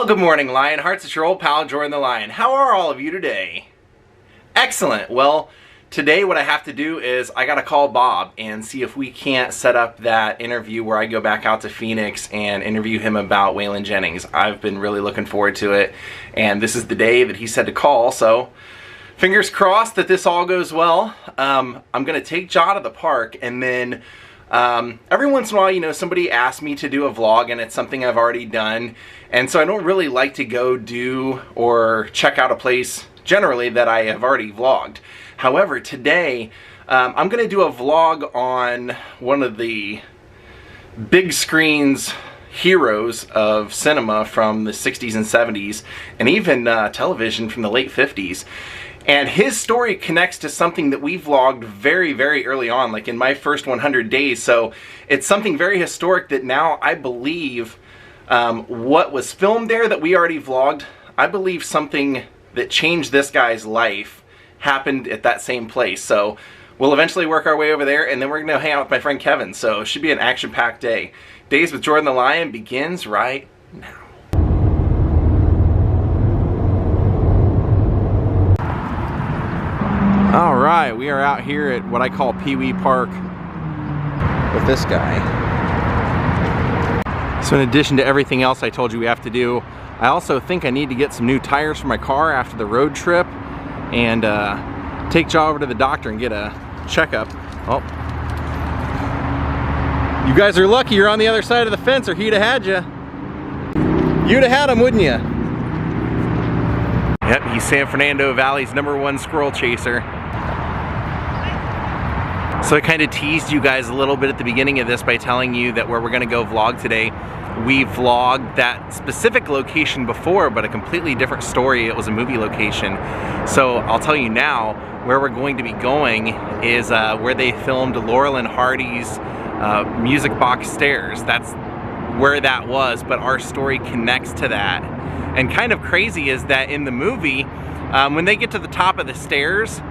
Well, good morning, Lionhearts. It's your old pal, Jordan the Lion. How are all of you today? Excellent. Well, today what I have to do is I gotta call Bob and see if we can't set up that interview where I go back out to Phoenix and interview him about Waylon Jennings. I've been really looking forward to it, and this is the day that he said to call, so fingers crossed that this all goes well. I'm gonna take Jaw to the park, and then every once in a while, you know, somebody asks me to do a vlog and it's something I've already done, and so I don't really like to go do or check out a place generally that I have already vlogged. However, today I'm going to do a vlog on one of the big screens heroes of cinema from the 60s and 70s, and even television from the late 50s. And his story connects to something that we vlogged very, very early on, like in my first 100 days. So it's something very historic that now I believe what was filmed there that we already vlogged, I believe something that changed this guy's life happened at that same place. So we'll eventually work our way over there, and then we're going to hang out with my friend Kevin. So it should be an action-packed day. Daze with Jordan the Lion begins right now. All right, we are out here at what I call Peewee Park with this guy. So in addition to everything else I told you we have to do, I also think I need to get some new tires for my car after the road trip and take Jaw over to the doctor and get a checkup. Oh, you guys are lucky you're on the other side of the fence, or he'd have had you. You'd have had him, wouldn't you? Yep, he's San Fernando Valley's #1 squirrel chaser. So I kind of teased you guys a little bit at the beginning of this by telling you that where we're going to go vlog today, we vlogged that specific location before, but a completely different story. It was a movie location. So I'll tell you now, where we're going to be going is where they filmed Laurel Hardy's Music Box Stairs. That's where that was, but our story connects to that. And kind of crazy is that in the movie, when they get to the top of the stairs,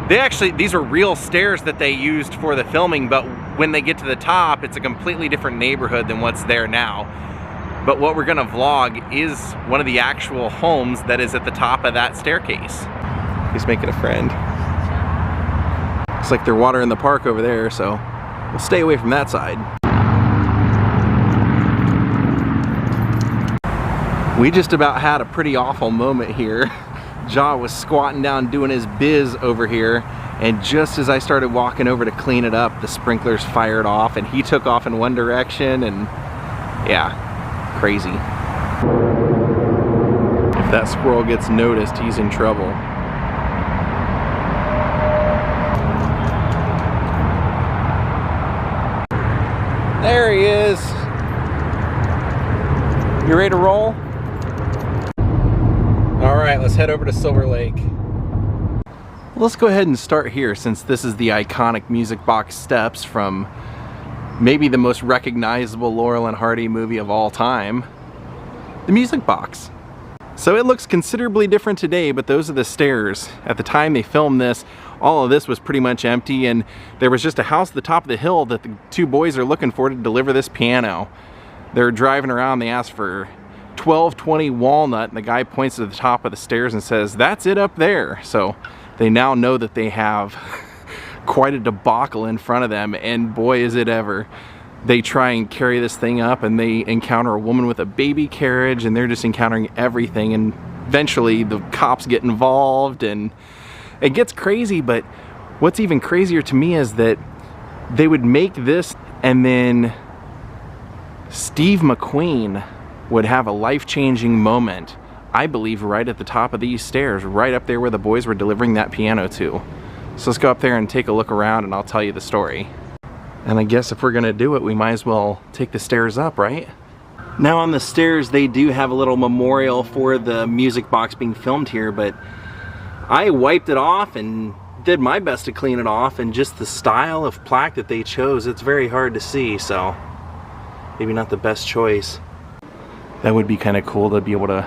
these are real stairs that they used for the filming, but when they get to the top, it's a completely different neighborhood than what's there now. But what we're gonna vlog is one of the actual homes that is at the top of that staircase. He's making a friend. Looks like they're watering the park over there, so we'll stay away from that side. We just about had a pretty awful moment here. Jaw was squatting down doing his biz over here, and just as I started walking over to clean it up, the sprinklers fired off and he took off in one direction, and yeah, crazy. If that squirrel gets noticed, he's in trouble. There he is. You ready to roll? All right, let's head over to Silver Lake. Let's go ahead and start here, since this is the iconic Music Box steps from maybe the most recognizable Laurel Hardy movie of all time, The Music Box. So it looks considerably different today, but those are the stairs. At the time they filmed this, all of this was pretty much empty, and there was just a house at the top of the hill that the two boys are looking for to deliver this piano. They're driving around, they asked for 1220 Walnut, and the guy points to the top of the stairs and says, "That's it up there." So they now know that they have quite a debacle in front of them, and boy is it ever. They try and carry this thing up, and they encounter a woman with a baby carriage, and they're just encountering everything, and eventually the cops get involved and it gets crazy. But what's even crazier to me is that they would make this, and then Steve McQueen would have a life-changing moment, I believe, right at the top of these stairs, right up there where the boys were delivering that piano to. So let's go up there and take a look around, and I'll tell you the story. And I guess if we're gonna do it, we might as well take the stairs up, right? Now on the stairs, they do have a little memorial for the Music Box being filmed here, but I wiped it off and did my best to clean it off, and just the style of plaque that they chose, it's very hard to see, so maybe not the best choice. That would be kind of cool to be able to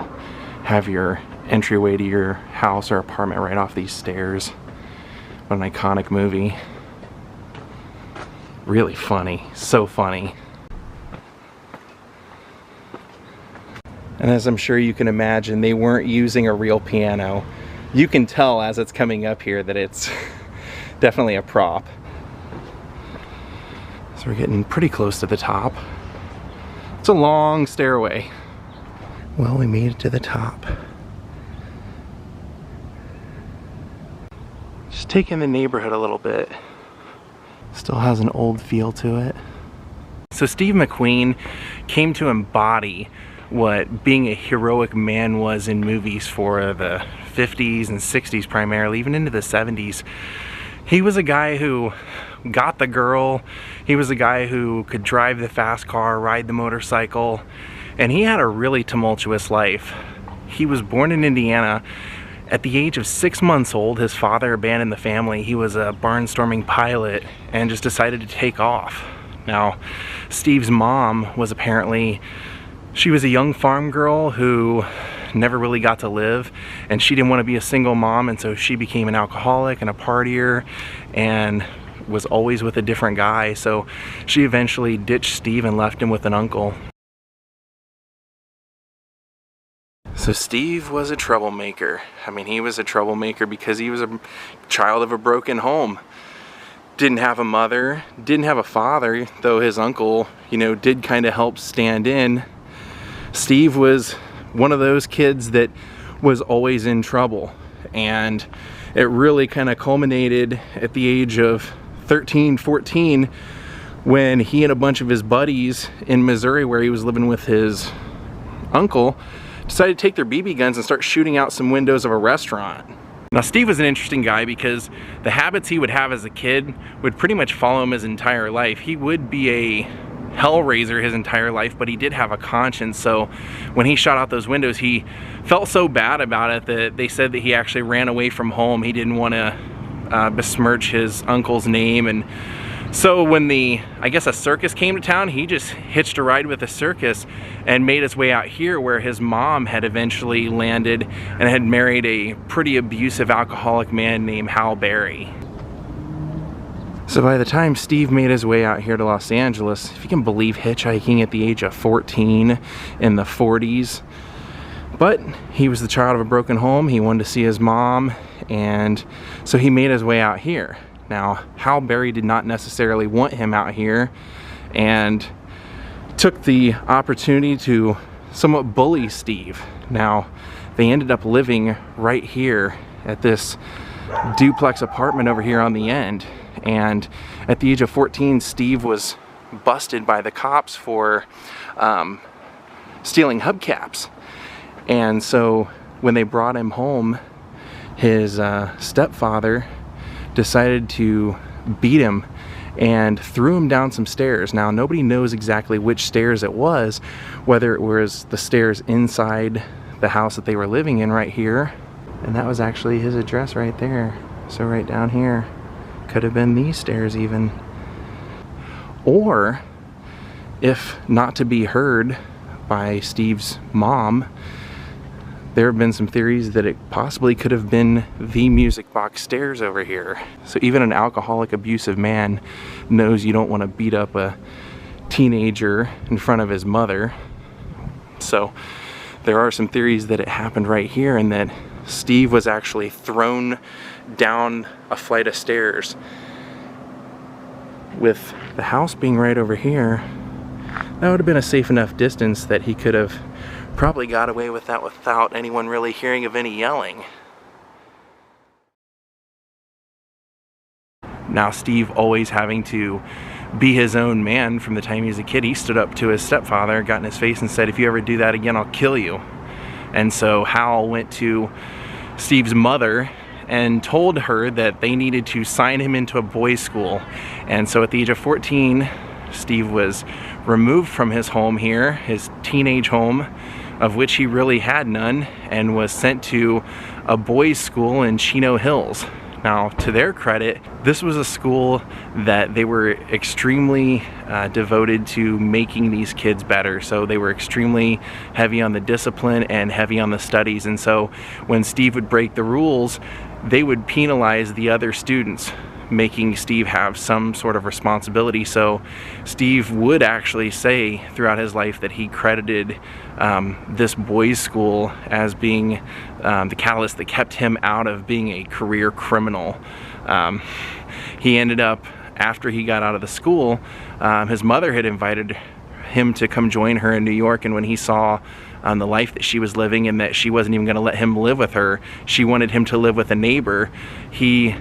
have your entryway to your house or apartment right off these stairs. What an iconic movie. Really funny, so funny. And as I'm sure you can imagine, they weren't using a real piano. You can tell as it's coming up here that it's definitely a prop. So we're getting pretty close to the top. It's a long stairway. Well, we made it to the top. Just taking the neighborhood a little bit. Still has an old feel to it. So Steve McQueen came to embody what being a heroic man was in movies for the 50s and 60s primarily, even into the 70s. He was a guy who got the girl. He was a guy who could drive the fast car, ride the motorcycle, and he had a really tumultuous life. He was born in Indiana. At the age of 6 months old, his father abandoned the family. He was a barnstorming pilot and just decided to take off. Now, Steve's mom was she was a young farm girl who never really got to live, and she didn't want to be a single mom, and so she became an alcoholic and a partier and was always with a different guy. So she eventually ditched Steve and left him with an uncle. So Steve was a troublemaker. I mean, he was a troublemaker because he was a child of a broken home. Didn't have a mother, didn't have a father, though his uncle, did kind of help stand in. Steve was one of those kids that was always in trouble, and it really kind of culminated at the age of 13, 14 when he and a bunch of his buddies in Missouri, where he was living with his uncle, decided to take their BB guns and start shooting out some windows of a restaurant. Now, Steve was an interesting guy because the habits he would have as a kid would pretty much follow him his entire life. He would be a hellraiser his entire life, but he did have a conscience. So when he shot out those windows, he felt so bad about it that they said that he actually ran away from home. He didn't want to besmirch his uncle's name, and so when I guess a circus came to town, he just hitched a ride with the circus and made his way out here, where his mom had eventually landed and had married a pretty abusive alcoholic man named Hal Berry. So by the time Steve made his way out here to Los Angeles, if you can believe hitchhiking at the age of 14 in the 40s, but he was the child of a broken home. He wanted to see his mom, and so he made his way out here. Now, Hal Berry did not necessarily want him out here and took the opportunity to somewhat bully Steve. Now, they ended up living right here at this duplex apartment over here on the end. And at the age of 14, Steve was busted by the cops for stealing hubcaps. And so when they brought him home, his stepfather decided to beat him and threw him down some stairs. Now, nobody knows exactly which stairs it was, whether it was the stairs inside the house that they were living in right here, and that was actually his address right there. So right down here could have been these stairs even. Or, if not to be heard by Steve's mom, there have been some theories that it possibly could have been the music box stairs over here. So even an alcoholic, abusive man knows you don't want to beat up a teenager in front of his mother. So there are some theories that it happened right here, and that Steve was actually thrown down a flight of stairs. With the house being right over here, that would have been a safe enough distance that he could have probably got away with that without anyone really hearing of any yelling. Now, Steve always having to be his own man from the time he was a kid, he stood up to his stepfather, got in his face and said, "If you ever do that again, I'll kill you." And so Hal went to Steve's mother and told her that they needed to sign him into a boys' school. And so at the age of 14, Steve was removed from his home here, his teenage home, of which he really had none, and was sent to a boys' school in Chino Hills. Now, to their credit, this was a school that they were extremely devoted to making these kids better. So they were extremely heavy on the discipline and heavy on the studies. And so when Steve would break the rules, they would penalize the other students, making Steve have some sort of responsibility. So Steve would actually say throughout his life that he credited this boys' school as being the catalyst that kept him out of being a career criminal. He ended up, after he got out of the school, his mother had invited him to come join her in New York, and when he saw the life that she was living and that she wasn't even going to let him live with her, she wanted him to live with a neighbor, he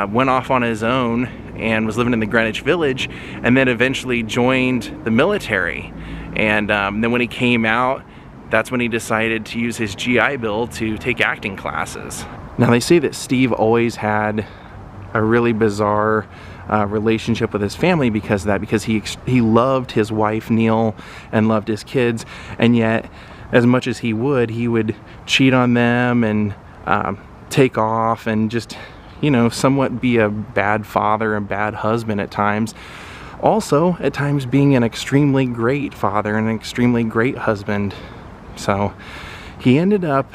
went off on his own and was living in the Greenwich Village, and then eventually joined the military. And then when he came out, that's when he decided to use his GI Bill to take acting classes. Now they say that Steve always had a really bizarre relationship with his family because of that, because he loved his wife Neil and loved his kids, and yet as much as he would cheat on them and take off and just, you know, somewhat be a bad father and bad husband at times. Also at times being an extremely great father and an extremely great husband. So he ended up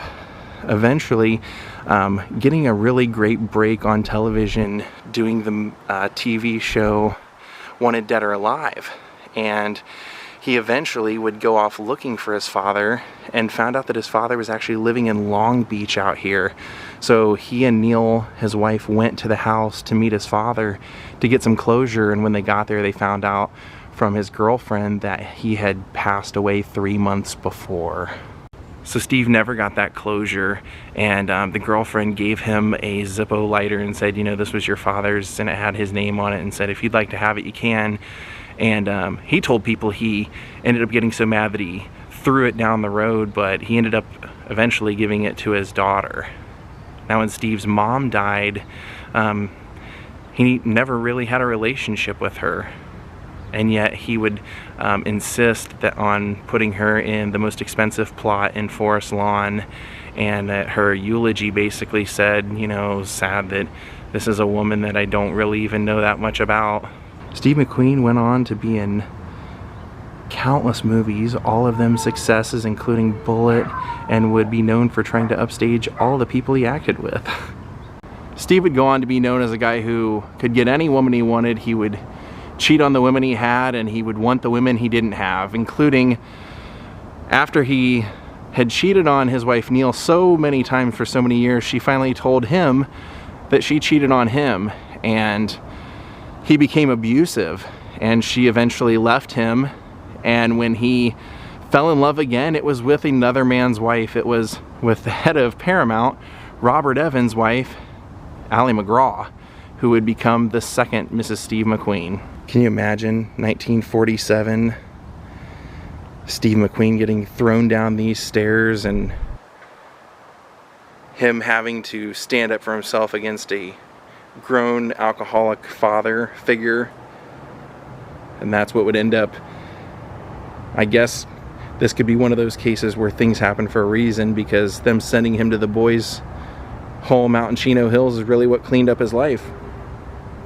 eventually getting a really great break on television doing the TV show Wanted Dead or Alive. And he eventually would go off looking for his father and found out that his father was actually living in Long Beach out here. So he and Neil, his wife, went to the house to meet his father to get some closure, and when they got there they found out from his girlfriend that he had passed away 3 months before. So Steve never got that closure, and the girlfriend gave him a Zippo lighter and said, you know, this was your father's, and it had his name on it, and said, if you'd like to have it, you can. And he told people he ended up getting so mad that he threw it down the road, but he ended up eventually giving it to his daughter. Now when Steve's mom died, he never really had a relationship with her. And yet he would insist that on putting her in the most expensive plot in Forest Lawn, and that her eulogy basically said, you know, sad that this is a woman that I don't really even know that much about. Steve McQueen went on to be in countless movies, all of them successes, including Bullet, and would be known for trying to upstage all the people he acted with. Steve would go on to be known as a guy who could get any woman he wanted. He would cheat on the women he had, and he would want the women he didn't have, including after he had cheated on his wife Neil so many times for so many years, she finally told him that she cheated on him, and he became abusive, and she eventually left him. And when he fell in love again, it was with another man's wife. It was with the head of Paramount, Robert Evans' wife, Ally McGraw, who would become the second Mrs. Steve McQueen. Can you imagine 1947, Steve McQueen getting thrown down these stairs and him having to stand up for himself against a grown alcoholic father figure? And that's what would end up, I guess this could be one of those cases where things happen for a reason, because them sending him to the boys' home out in Chino Hills is really what cleaned up his life.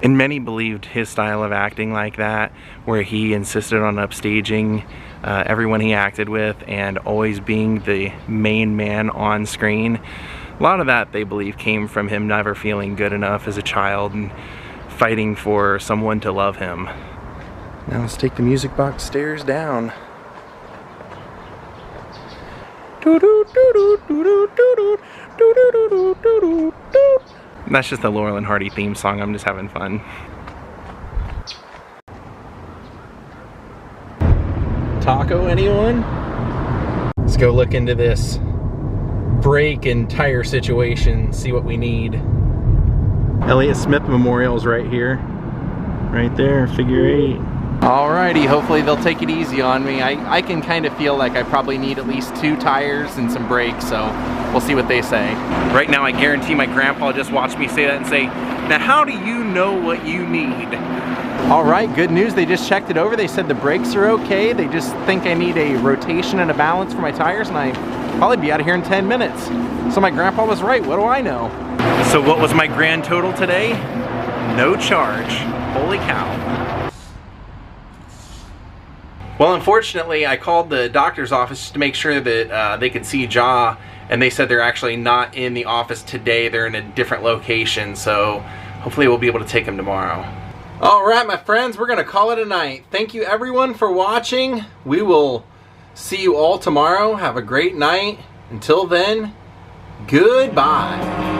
And many believed his style of acting like that, where he insisted on upstaging everyone he acted with and always being the main man on screen. A lot of that, they believe, came from him never feeling good enough as a child and fighting for someone to love him. Now let's take the music box stairs down. That's just the Laurel and Hardy theme song. I'm just having fun. Taco, anyone? Let's go look into this brake and tire situation, see what we need. Elliott Smith Memorial's right here. Right there, figure 8. Alrighty, hopefully they'll take it easy on me. I can kind of feel like I probably need at least 2 tires and some brakes, so we'll see what they say. Right now I guarantee my grandpa just watched me say that and say, now how do you know what you need? Alright, good news, they just checked it over. They said the brakes are okay. They just think I need a rotation and a balance for my tires, and I'll probably be out of here in 10 minutes. So my grandpa was right, what do I know? So what was my grand total today? No charge. Holy cow. Well, unfortunately, I called the doctor's office to make sure that they could see Ja, and they said they're actually not in the office today. They're in a different location, so Hopefully we'll be able to take him tomorrow. Alright, my friends, we're gonna call it a night. Thank you everyone for watching. We will see you all tomorrow. Have a great night. Until then, goodbye.